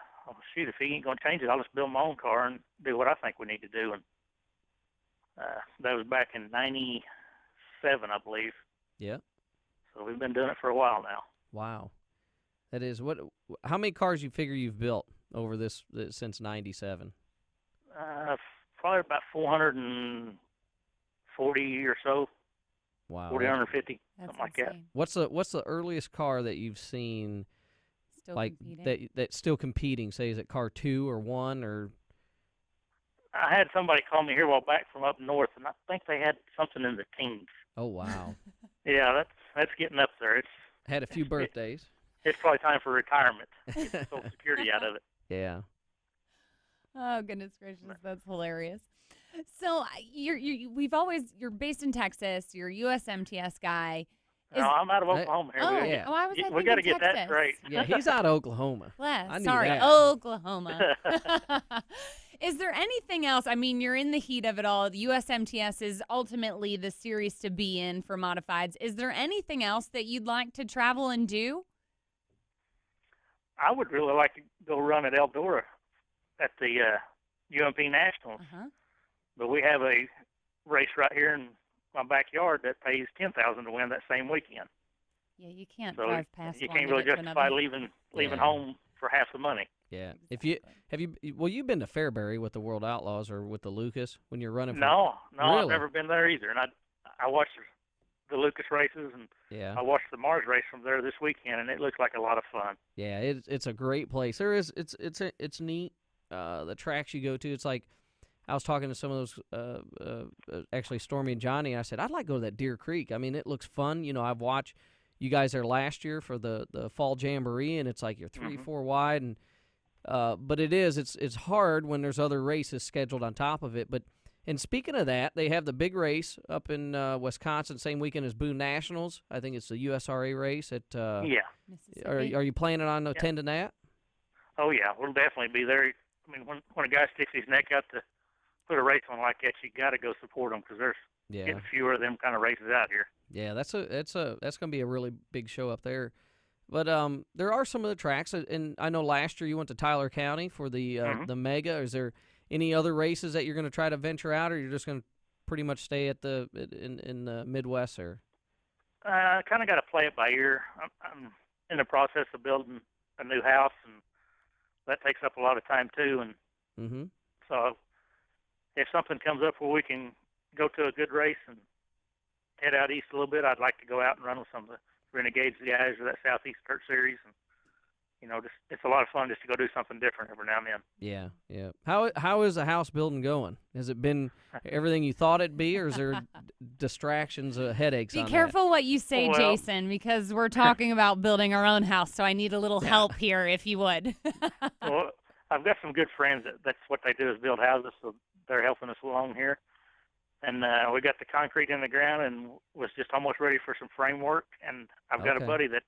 shoot, if he ain't going to change it, I'll just build my own car and do what I think we need to do. And that was back in '97, I believe. Yeah. So we've been doing it for a while now. Wow. That is how many cars you figure you've built over this since '97? Probably about 440 or so. Wow. 450, That's something like insane. that. What's the earliest car that you've seen Still like competing? that's still competing? Say, is it car 2 or 1 or? I had somebody call me here a while back from up north, and I think they had something in the teens. Oh wow. Yeah, that's getting up there. It's had a few birthdays. It's probably time for retirement. Get the Social Security out of it. Yeah. Oh, goodness gracious, that's hilarious. So you're based in Texas. You're a USMTS guy. No, I'm out of Oklahoma here. yeah. Oh, I was we got to get that Texas. straight. Yeah, he's out of Oklahoma. I knew Sorry, that. Oklahoma. Is there anything else? I mean, you're in the heat of it all. The USMTS is ultimately the series to be in for modifieds. Is there anything else that you'd like to travel and do? I would really like to go run at Eldora at the UMP Nationals. Uh-huh. But we have a race right here in my backyard that pays $10,000 to win that same weekend. Yeah, you can't So drive past you one can't to really get to justify another. leaving home for half the money. Yeah. If you you've been to Fairbury with the World Outlaws or with the Lucas when you're running? No, really? I've never been there either. And I watched the Lucas races, and I watched the Mars race from there this weekend, and it looks like a lot of fun. Yeah, it's a great place. It's neat. The tracks you go to, it's like I was talking to some of those actually Stormy and Johnny. And I said I'd like to go to that Deer Creek. I mean, it looks fun. I've watched you guys there last year for the fall jamboree, and it's like you're 3-4 wide, and but it's hard when there's other races scheduled on top of it. And speaking of that, they have the big race up in Wisconsin, same weekend as Boone Nationals. I think it's the USRA race at. Yeah. Are you planning on attending that? Oh yeah, we'll definitely be there. I mean, when a guy sticks his neck out to put a race on like that, you got to go support them because there's getting fewer of them kind of races out here. Yeah, that's going to be a really big show up there. But there are some of the tracks, and I know last year you went to Tyler County for the Mega. Is there any other races that you're going to try to venture out, or you're just going to pretty much stay at in the Midwest there? I kind of got to play it by ear. I'm in the process of building a new house, and that takes up a lot of time too. And so if something comes up where we can go to a good race and head out east a little bit, I'd like to go out and run with some of the Renegades guys or that Southeast Dirt Series. And, you know, just it's a lot of fun just to go do something different every now and then. Yeah, yeah. How is the house building going? Has it been everything you thought it'd be, or is there distractions, headaches? Be careful what you say, Jason, because we're talking about building our own house, so I need a little help here, if you would. Well, I've got some good friends that's what they do is build houses, so they're helping us along here. And we got the concrete in the ground and was just almost ready for some framework. And I've got a buddy that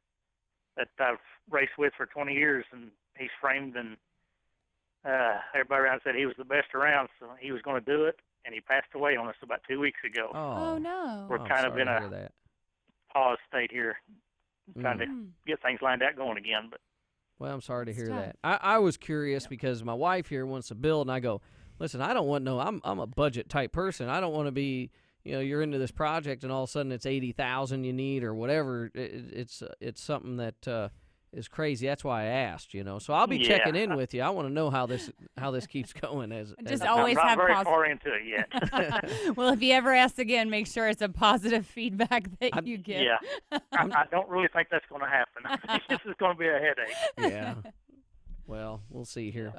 I've raced with for 20 years, and he's framed, and everybody around said he was the best around, so he was going to do it. And he passed away on us about 2 weeks ago. Oh no. We're kind of in a pause state here, trying to get things lined out going again. But well, I'm sorry to hear that. I was curious because my wife here wants to build, and I go, listen, I don't want I'm a budget type person. I don't want to be, you're into this project and all of a sudden it's $80,000 you need or whatever. It's something that is crazy. That's why I asked, So I'll be checking in with you. I want to know how this keeps going. Always I'm have not very far into it yet. Well, if you ever ask again, make sure it's a positive feedback that you get. Yeah, I don't really think that's going to happen. This is going to be a headache. Yeah. Well, we'll see here.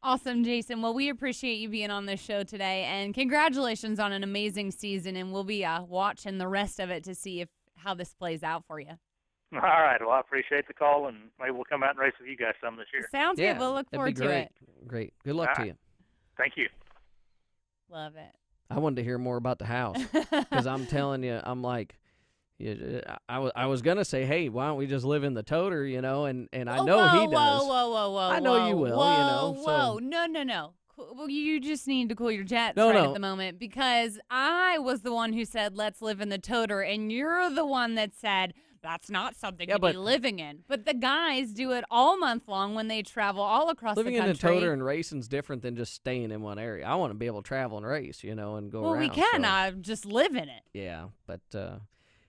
Awesome, Jason. Well, we appreciate you being on this show today, and congratulations on an amazing season, and we'll be watching the rest of it to see how this plays out for you. All right. Well, I appreciate the call, and maybe we'll come out and race with you guys some this year. Sounds good. We'll look forward to it. Great. Good luck to you. Thank you. Love it. I wanted to hear more about the house because I'm telling you, I'm like, I was gonna say, hey, why don't we just live in the toter, and I know he does. Whoa! I know you will, Whoa! No. Well, you just need to cool your jets at the moment, because I was the one who said let's live in the toter, and you're the one that said that's not something to be living in. But the guys do it all month long when they travel all across the country. Living in the toter and racing's different than just staying in one area. I want to be able to travel and race, and go around. Well, we can. Just live in it. Yeah, but.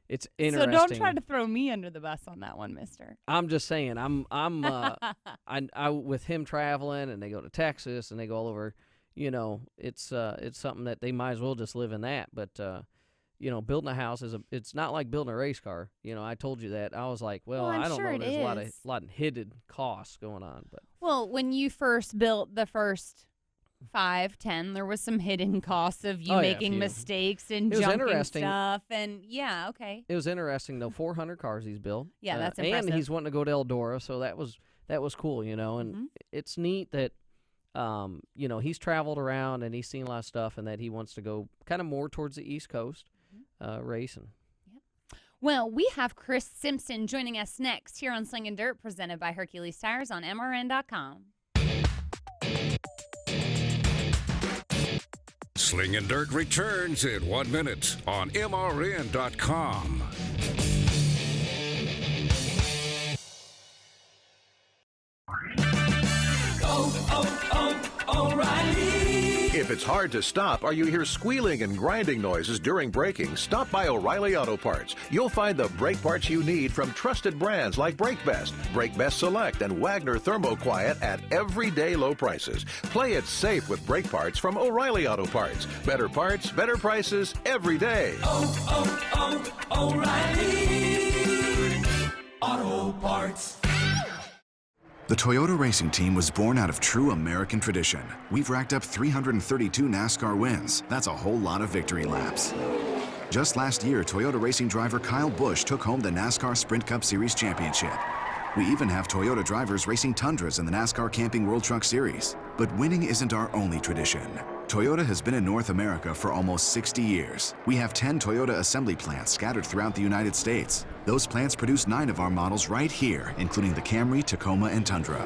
It's interesting. So don't try to throw me under the bus on that one, mister. I'm just saying, I with him traveling, and they go to Texas and they go all over, it's something that they might as well just live in that. But building a house it's not like building a race car. I told you that. I was like, well I don't know. There's a lot of hidden costs going on. But well, when you first built the first 5, 10, there was some hidden costs of you making mistakes and junking stuff, and okay. It was interesting though. 400 cars he's built. Yeah, that's impressive. And he's wanting to go to Eldora, so that was cool, and it's neat that he's traveled around and he's seen a lot of stuff, and that he wants to go kind of more towards the East Coast racing. Yep. Well, we have Chris Simpson joining us next here on Slingin Dirt, presented by Hercules Tires on MRN.com. Slingin Dirt returns in 1 minute on MRN.com. O'Reilly. If it's hard to stop or you hear squealing and grinding noises during braking, stop by O'Reilly Auto Parts. You'll find the brake parts you need from trusted brands like Brake Best Select, and Wagner Thermo-Quiet at everyday low prices. Play it safe with brake parts from O'Reilly Auto Parts. Better parts, better prices every day. O'Reilly Auto Parts. The Toyota racing team was born out of true American tradition. We've racked up 332 NASCAR wins. That's a whole lot of victory laps. Just last year, Toyota racing driver Kyle Busch took home the NASCAR Sprint Cup Series championship. We even have Toyota drivers racing Tundras in the NASCAR Camping World Truck Series. But winning isn't our only tradition. Toyota has been in North America for almost 60 years. We have 10 Toyota assembly plants scattered throughout the United States. Those plants produce 9 of our models right here, including the Camry, Tacoma, and Tundra.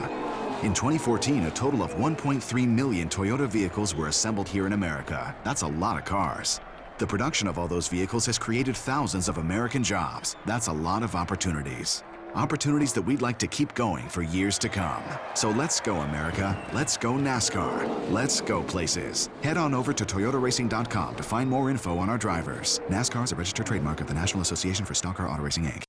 In 2014, a total of 1.3 million Toyota vehicles were assembled here in America. That's a lot of cars. The production of all those vehicles has created thousands of American jobs. That's a lot of opportunities. Opportunities that we'd like to keep going for years to come. So let's go, America. Let's go, NASCAR. Let's go places. Head on over to toyotaracing.com to find more info on our drivers. NASCAR is a registered trademark of the National Association for Stock Car Auto Racing, Inc.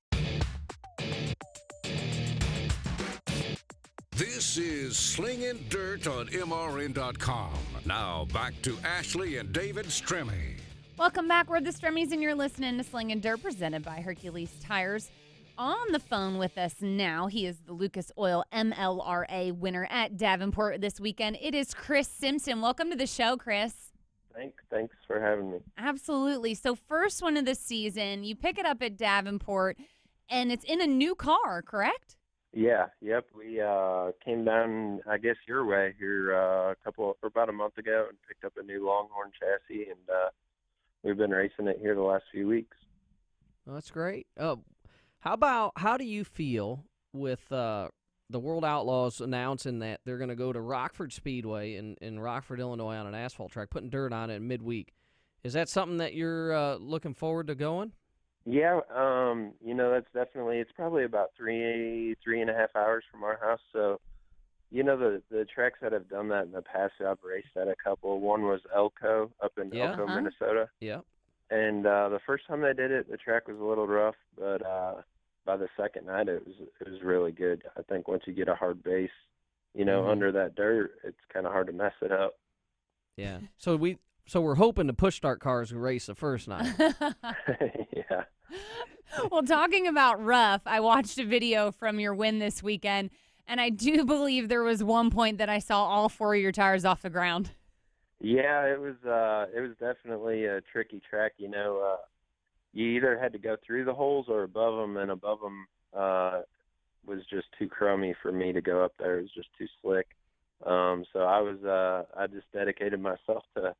This is Slingin Dirt on MRN.com. Now back to Ashley and David Stremme. Welcome back. We're the Stremmies, and you're listening to Slingin Dirt, presented by Hercules Tires. On the phone with us now, he is the Lucas Oil MLRA winner at Davenport this weekend. It is Chris Simpson. Welcome to the show, Chris. Thanks for having me. Absolutely. So first one of the season, you pick it up at Davenport, and it's in a new car, correct? Yeah, yep. We came down, I guess, your way here about a month ago and picked up a new Longhorn chassis, and we've been racing it here the last few weeks. Well, that's great. How do you feel with the World Outlaws announcing that they're going to go to Rockford Speedway in Rockford, Illinois on an asphalt track, putting dirt on it midweek? Is that something that you're looking forward to going? Yeah, that's definitely, it's probably about 3.5 hours from our house. So, the tracks that have done that in the past, I've raced at a couple. One was Elko up in Elko, Minnesota. Yeah. And the first time they did it, the track was a little rough, but by the second night, it was really good. I think once you get a hard base, under that dirt, it's kind of hard to mess it up. Yeah. So we're hoping to push start cars who race the first night. Yeah. Well, talking about rough, I watched a video from your win this weekend, and I do believe there was one point that I saw all four of your tires off the ground. Yeah, it was definitely a tricky track. You either had to go through the holes or above them, and above them was just too crummy for me to go up there. It was just too slick. So I just dedicated myself to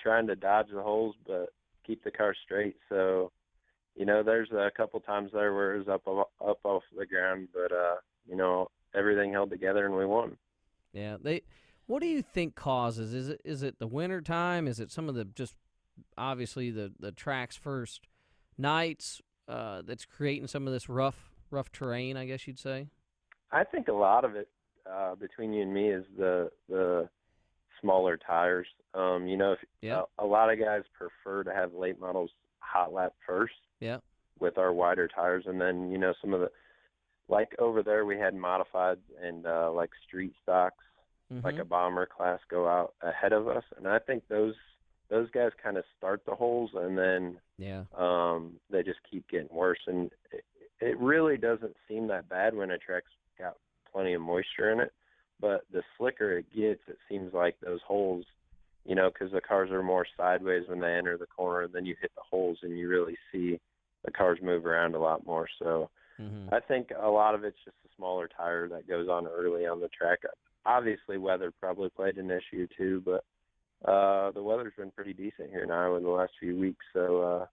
trying to dodge the holes, but keep the car straight. So, there's a couple times there where it was up off the ground, but everything held together and we won. Yeah, what do you think causes? Is it the winter time? Is it some of the just obviously the track's first nights that's creating some of this rough terrain, I guess you'd say? I think a lot of it between you and me is the smaller tires. A lot of guys prefer to have late models hot lap first. Yeah. With our wider tires, and then some of the, like over there we had modified and like street stocks, like a bomber class go out ahead of us, and I think those guys kind of start the holes, and then they just keep getting worse, and it really doesn't seem that bad when a track's got plenty of moisture in it, but the slicker it gets, it seems like those holes, because the cars are more sideways when they enter the corner, and then you hit the holes and you really see the cars move around a lot more. So I think a lot of it's just a smaller tire that goes on early on the track. Obviously, weather probably played an issue too, but the weather's been pretty decent here in Iowa the last few weeks. So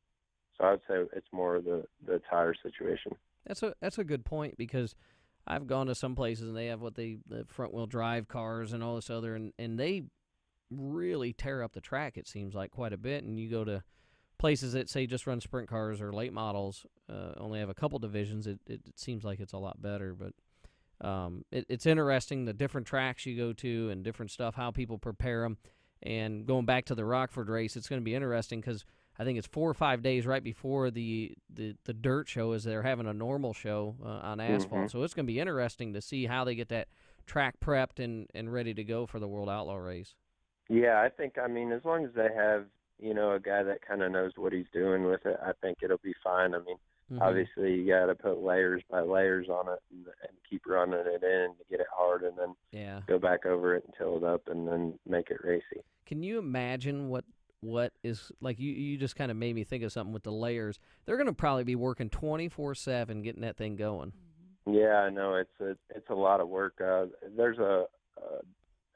I would say it's more of the tire situation. That's a good point, because I've gone to some places and they have the front wheel drive cars and all this other, and they really tear up the track, it seems like, quite a bit. And you go to places that say just run sprint cars or late models, only have a couple divisions, it seems like it's a lot better. But it's interesting, the different tracks you go to and different stuff, how people prepare them. And going back to the Rockford race, it's going to be interesting because I think it's 4 or 5 days right before the dirt show is they're having a normal show on asphalt. So it's going to be interesting to see how they get that track prepped and ready to go for the World Outlaw race. Yeah, I think, as long as they have, a guy that kind of knows what he's doing with it, I think it'll be fine. Obviously you got to put layers by layers on it and keep running it in to get it hard, and then go back over it and till it up and then make it racy. Can you imagine what is, like, you just kind of made me think of something with the layers. They're going to probably be working 24/7 getting that thing going. Yeah, I know. It's a lot of work. There's a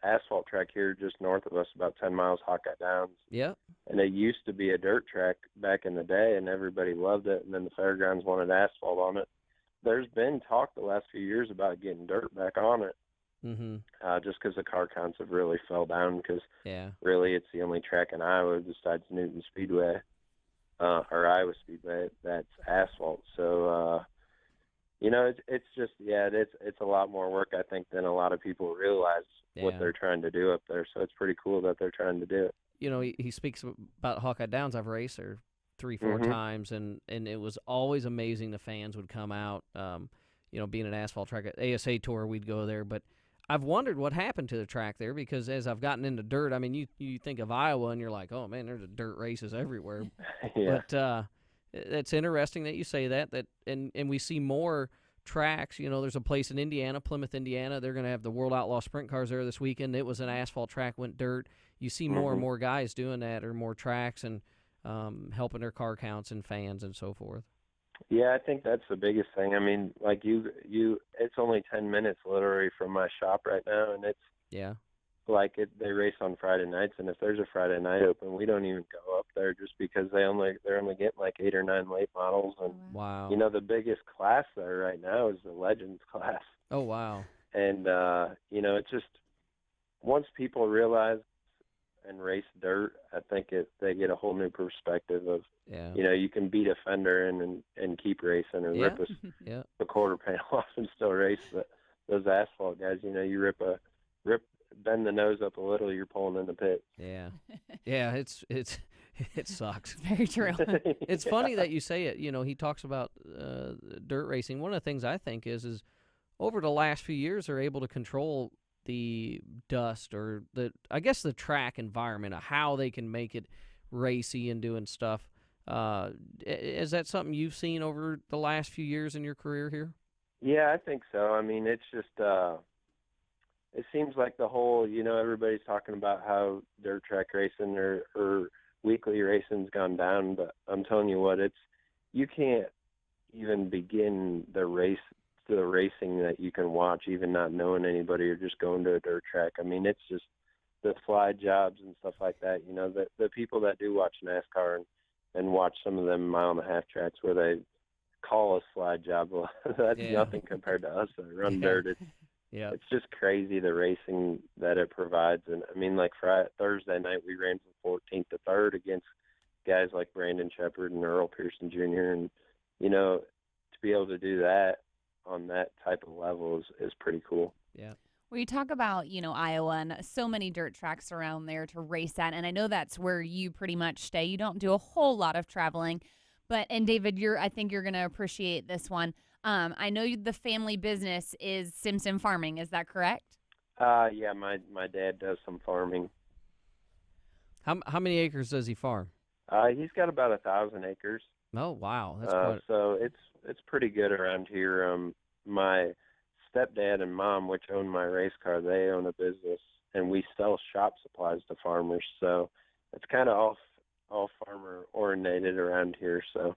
asphalt track here just north of us, about 10 miles, Hawkeye Downs. Yeah. And it used to be a dirt track back in the day, and everybody loved it, and then the fairgrounds wanted asphalt on it. There's been talk the last few years about getting dirt back on it, just because the car counts have really fell down. Because Yeah. really, it's the only track in Iowa besides Newton Speedway or Iowa Speedway that's asphalt. So it's just it's a lot more work, I think, than a lot of people realize what Yeah. they're trying to do up there. So it's pretty cool that they're trying to do it. He speaks about Hawkeye Downs. I've raced there 3-4 times, and it was always amazing. The fans would come out. Being an asphalt track at ASA Tour, we'd go there. But I've wondered what happened to the track there, because as I've gotten into dirt, I mean, you think of Iowa and you're like, oh man, there's dirt races everywhere. Yeah. But it's interesting that you say that and we see more tracks. There's a place in Indiana, Plymouth, Indiana. They're going to have the World Outlaw Sprint Cars there this weekend. It was an asphalt track, went dirt. You see more and more guys doing that, or more tracks, and helping their car counts and fans and so forth. Yeah, I think that's the biggest thing. I mean, like it's only 10 minutes literally from my shop right now, and it's they race on Friday nights, and if there's a Friday night open, we don't even go up there just because they're only getting like 8 or 9 late models. And wow. The biggest class there right now is the Legends class. Oh wow. And it's just, once people realize and race dirt, I think they get a whole new perspective of you can beat a fender and keep racing, or rip a quarter panel off and still race. But those asphalt guys, you bend the nose up a little, you're pulling in the pit. Yeah, it sucks. Very true. It's funny that you say it. He talks about dirt racing. One of the things I think is over the last few years, they're able to control the dust, or the track environment, of how they can make it racy and doing stuff. Is that something you've seen over the last few years in your career here? Yeah, I think so. I mean, it's just it seems like the whole, everybody's talking about how dirt track racing or weekly racing's gone down, but I'm telling you what, you can't even begin the racing that you can watch, even not knowing anybody or just going to a dirt track. I mean, it's just the slide jobs and stuff like that. The people that do watch NASCAR and watch some of them 1.5 mile tracks where they call a slide job, well, that's nothing compared to us that run dirt. It's just crazy, the racing that it provides. And I mean, like Thursday night, we ran from 14th to 3rd against guys like Brandon Shepard and Earl Pearson Jr. And, to be able to do that on that type of level is pretty cool. Yeah. Well, you talk about, Iowa and so many dirt tracks around there to race at, and I know that's where you pretty much stay. You don't do a whole lot of traveling, and David, I think you're going to appreciate this one. I know the family business is Simpson Farming. Is that correct? Yeah, my dad does some farming. How many acres does he farm? He's got about 1,000 acres. Oh wow, that's quite... So it's pretty good around here. My stepdad and mom, which own my race car, they own a business, and we sell shop supplies to farmers. So it's kind of all farmer oriented around here. So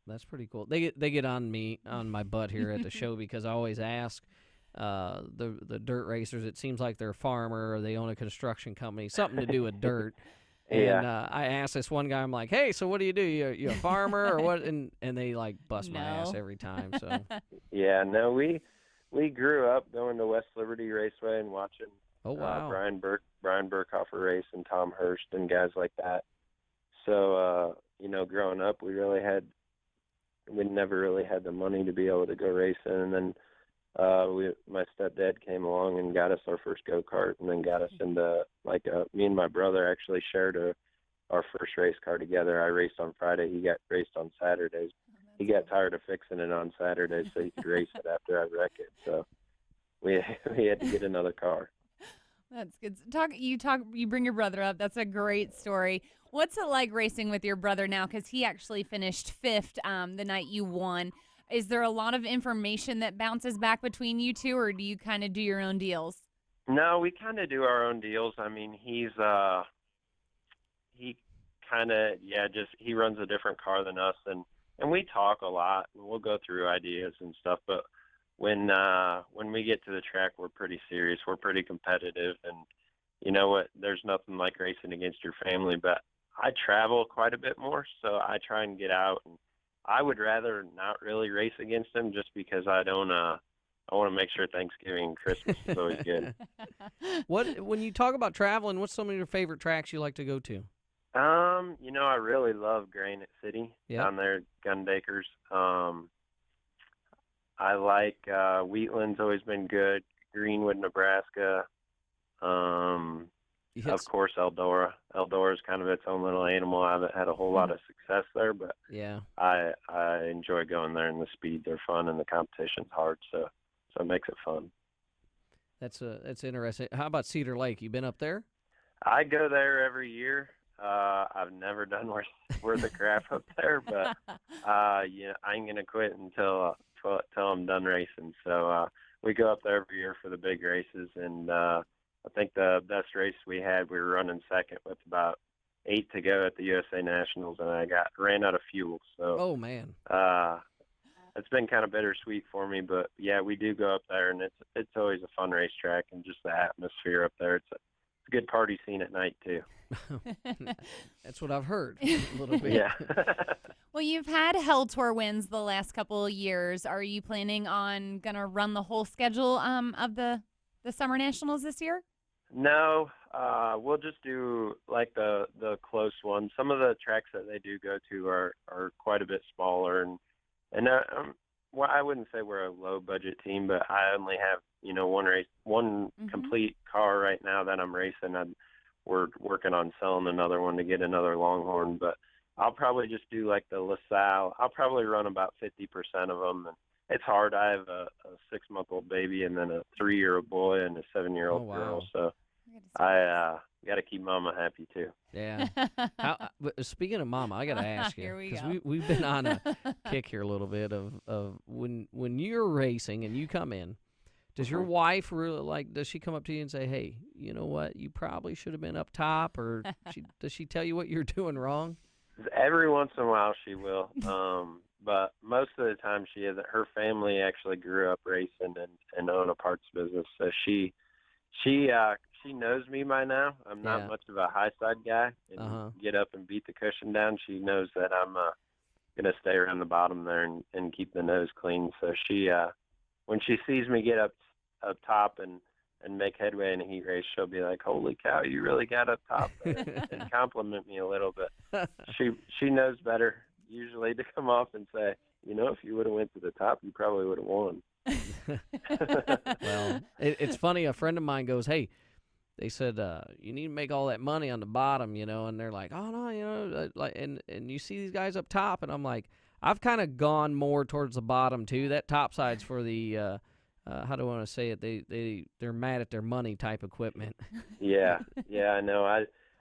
that's pretty cool. They get on my butt here at the show because I always ask the dirt racers. It seems like they're a farmer or they own a construction company, something to do with dirt. And I asked this one guy, I'm like, hey, so what do? You a farmer or what? And they like bust my ass every time. So yeah, no, we grew up going to West Liberty Raceway and watching Brian Burkhofer race and Tom Hurst and guys like that. So growing up, we never really had the money to be able to go racing, and then my stepdad came along and got us our first go-kart, and then got us into me and my brother actually shared our first race car together. I raced on Friday, he got raced on Saturdays. He got tired of fixing it on Saturdays so he could race it after I wreck it. So we had to get another car. That's good. You bring your brother up. That's a great story. What's it like racing with your brother now? Because he actually finished 5th the night you won. Is there a lot of information that bounces back between you two, or do you kind of do your own deals? No, we kind of do our own deals. I mean, he runs a different car than us, and we talk a lot, and we'll go through ideas and stuff. But when we get to the track, we're pretty serious. We're pretty competitive, and you know what? There's nothing like racing against your family. But I travel quite a bit more, so I try and get out. And I would rather not really race against him just because I don't I want to make sure Thanksgiving and Christmas is always good. When you talk about traveling, what's some of your favorite tracks you like to go to? I really love Granite City down there at Gundakers. I like Wheatland's always been good. Greenwood, Nebraska. Of course, Eldora. Eldora's kind of its own little animal. I haven't had a whole lot of success there, but I enjoy going there, and the speeds are fun, and the competition's hard, so it makes it fun. That's interesting. How about Cedar Lake? You been up there? I go there every year. I've never done worth a crap up there, but I ain't gonna quit until I'm done racing. So we go up there every year for the big races, and I think the best race we had, we were running second with about 8 to go at the USA Nationals, and I ran out of fuel. So oh man, it's been kind of bittersweet for me, but yeah, we do go up there, and it's always a fun racetrack, and just the atmosphere up there. It's a good party scene at night too. That's what I've heard a little bit. Yeah. Well, you've had Hell Tour wins the last couple of years. Are you planning on gonna run the whole schedule of the Summer Nationals this year? No, we'll just do like the close ones. Some of the tracks that they do go to are quite a bit smaller, and well, I wouldn't say we're a low budget team, but I only have one complete car right now that I'm racing. We're working on selling another one to get another Longhorn, but I'll probably just do like the LaSalle. I'll probably run about 50% of them. And it's hard. I have a 6-month-old baby and then a 3-year-old boy and a 7-year-old girl. So I got to keep Mama happy too. Yeah. Speaking of Mama, I got to ask you, because we've been on a kick here a little bit of when you're racing and you come in. Does your wife really does she come up to you and say, hey, you know what, you probably should have been up top, or does she tell you what you're doing wrong? Every once in a while she will, but most of the time she isn't. Her family actually grew up racing and own a parts business, so she knows me by now. I'm not much of a high side guy and get up and beat the cushion down. She knows that I'm going to stay around the bottom there and keep the nose clean, so she when she sees me get up top and make headway in a heat race, she'll be like, holy cow, you really got up top, and compliment me a little bit. She knows better usually to come off and say, if you would have went to the top, you probably would have won. Well, it's funny. A friend of mine goes, hey, they said, you need to make all that money on the bottom, and they're like, oh no, and you see these guys up top, and I'm like, I've kind of gone more towards the bottom too. That top side's for the how do I want to say it? They're mad at their money type equipment. Yeah, I know.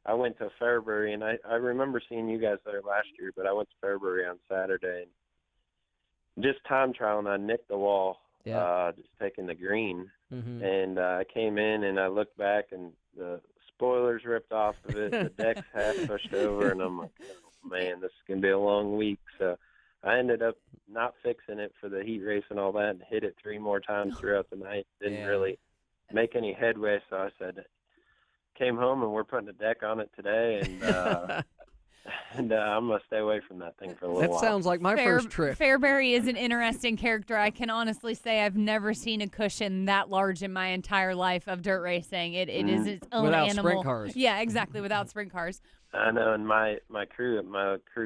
I went to Fairbury, and I remember seeing you guys there last year, but I went to Fairbury on Saturday and just time trial, and I nicked the wall, just taking the green, and I came in and I looked back, and the spoilers ripped off of it, the deck's half pushed over, and I'm like, oh, man, this is gonna be a long week. So I ended up not fixing it for the heat race and all that, and hit it 3 more times throughout the night. Didn't really make any headway, so I said, came home and we're putting a deck on it today, and I'm going to stay away from that thing for a little while. That sounds like my first trip. Fairbury is an interesting character. I can honestly say I've never seen a cushion that large in my entire life of dirt racing. It is its own without animal. sprint cars. Yeah, exactly, without sprint cars. I know, and my crew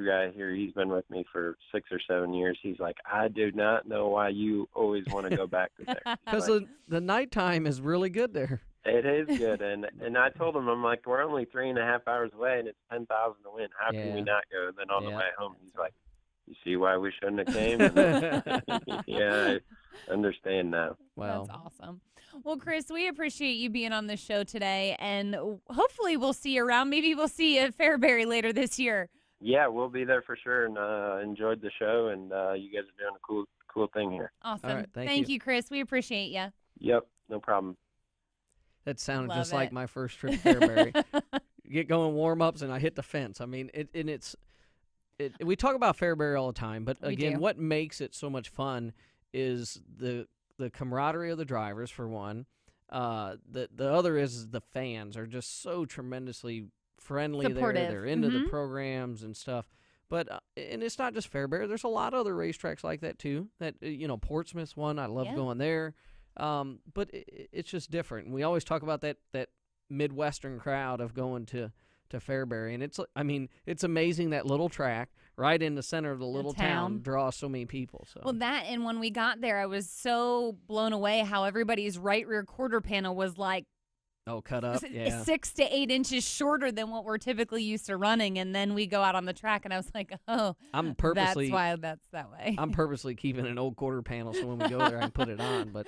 guy here, he's been with me for 6 or 7 years. He's like, I do not know why you always want to go back to there. Because the nighttime is really good there. It is good, and I told him, I'm like, we're only 3.5 hours away, and it's 10,000 to win. How can we not go? And then on the way home, he's like, you see why we shouldn't have came? Yeah, I understand now. Wow. That's awesome. Well, Chris, we appreciate you being on the show today, and hopefully we'll see you around. Maybe we'll see you at Fairbury later this year. Yeah, we'll be there for sure, and enjoyed the show, and you guys are doing a cool thing here. Awesome. All right, thank you, Chris. We appreciate you. Yep, no problem. That sounded Love just it. like my first trip to Fairbury. Get going warm-ups, and I hit the fence. I mean, we talk about Fairbury all the time, but again, what makes it so much fun is the camaraderie of the drivers, for one. The other is the fans are just so tremendously friendly. Supportive. They're into the programs and stuff. But and it's not just Fairbury. There's a lot of other racetracks like that too. That Portsmouth's one. I love going there. But it's just different. And we always talk about that Midwestern crowd of going to Fairbury, and it's amazing that little track right in the center of the little town draws so many people. So well, that, and when we got there, I was so blown away how everybody's right rear quarter panel was like cut up, 6 to 8 inches shorter than what we're typically used to running, and then we go out on the track, and I was like, that's why that's that way. I'm purposely keeping an old quarter panel so when we go there I can put it on, but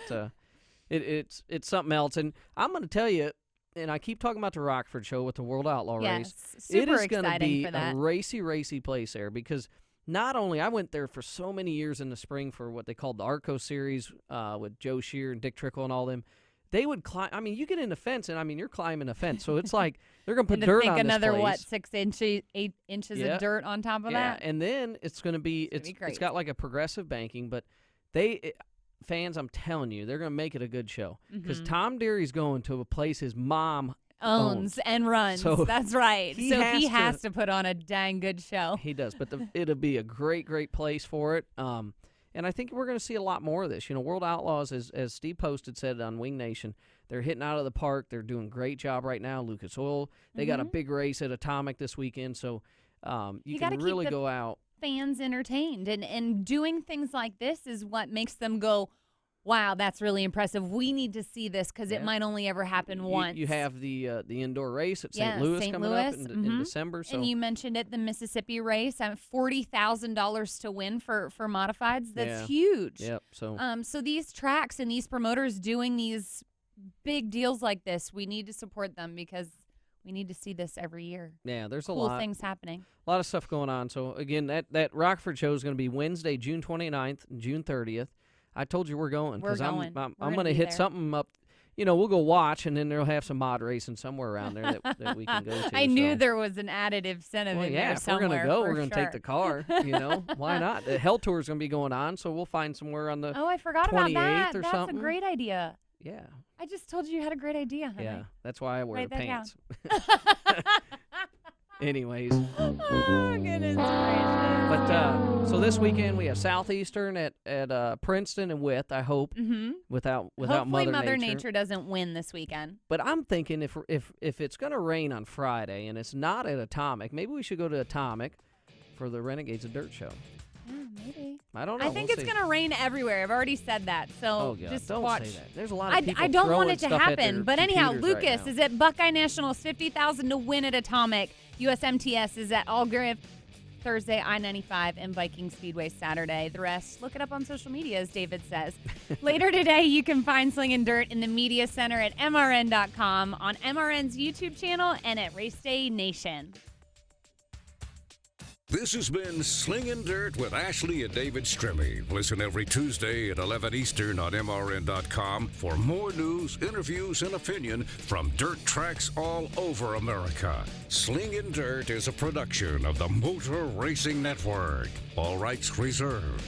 it's something else, and I'm going to tell you. And I keep talking about the Rockford show with the World Outlaw race. Super it is going to be for that. a racy place there because not only I went there for so many years in the spring for what they called the Arco Series with Joe Shear and Dick Trickle and all them. They would climb. I mean, you get in the fence, and you're climbing a fence. So it's like they're going to put dirt on this another place. 8 inches of dirt on top of that. And then it's going to be it's got like a progressive banking, but fans, I'm telling you, they're going to make it a good show because Tom Deary's going to a place his mom owns and runs. So that's right. He has to put on a dang good show. He does, but it'll be a great place for it. And I think we're going to see a lot more of this. World Outlaws, as Steve Posted said on Wing Nation, they're hitting out of the park. They're doing a great job right now. Lucas Oil, they got a big race at Atomic this weekend, so you can really go out. Fans entertained, and doing things like this is what makes them go, wow, that's really impressive. We need to see this because it might only ever happen once. You have the indoor race at St. Louis coming up in December. So. And you mentioned it, the Mississippi race, $40,000 to win for modifieds. That's huge. Yep. So these tracks and these promoters doing these big deals like this, we need to support them because we need to see this every year. Yeah, there's cool things happening. A lot of stuff going on. So, again, that Rockford show is going to be Wednesday, June 29th and June 30th. I told you we're going because I'm going to hit something up. We'll go watch, and then they'll have some mod racing somewhere around there that we can go to. I knew there was an added incentive in there somewhere. If we're going to go, we're going to take the car. Why not? The Hell Tour is going to be going on, so we'll find somewhere on the I forgot about that. That's something. A great idea. Yeah. I just told you had a great idea, honey. Yeah, that's why I wear the pants. Anyways. Oh, goodness gracious. But so this weekend we have Southeastern at Princeton and I hope, without Hopefully Mother Nature doesn't win this weekend. But I'm thinking if it's going to rain on Friday and it's not at Atomic, maybe we should go to Atomic for the Renegades of Dirt show. Maybe. I don't know. I think it's going to rain everywhere. I've already said that. So just don't watch. say that. There's a lot of people I don't want it to stuff happen. But anyhow, Lucas right is at Buckeye Nationals, $50,000 to win at Atomic. USMTS is at Algriff Thursday, I-95, and Viking Speedway Saturday. The rest, look it up on social media, as David says. Later today, you can find Slingin Dirt in the Media Center at MRN.com, on MRN's YouTube channel, and at Race Day Nation. This has been Slingin Dirt with Ashley and David Stremme. Listen every Tuesday at 11 Eastern on MRN.com for more news, interviews, and opinion from dirt tracks all over America. Slingin Dirt is a production of the Motor Racing Network. All rights reserved.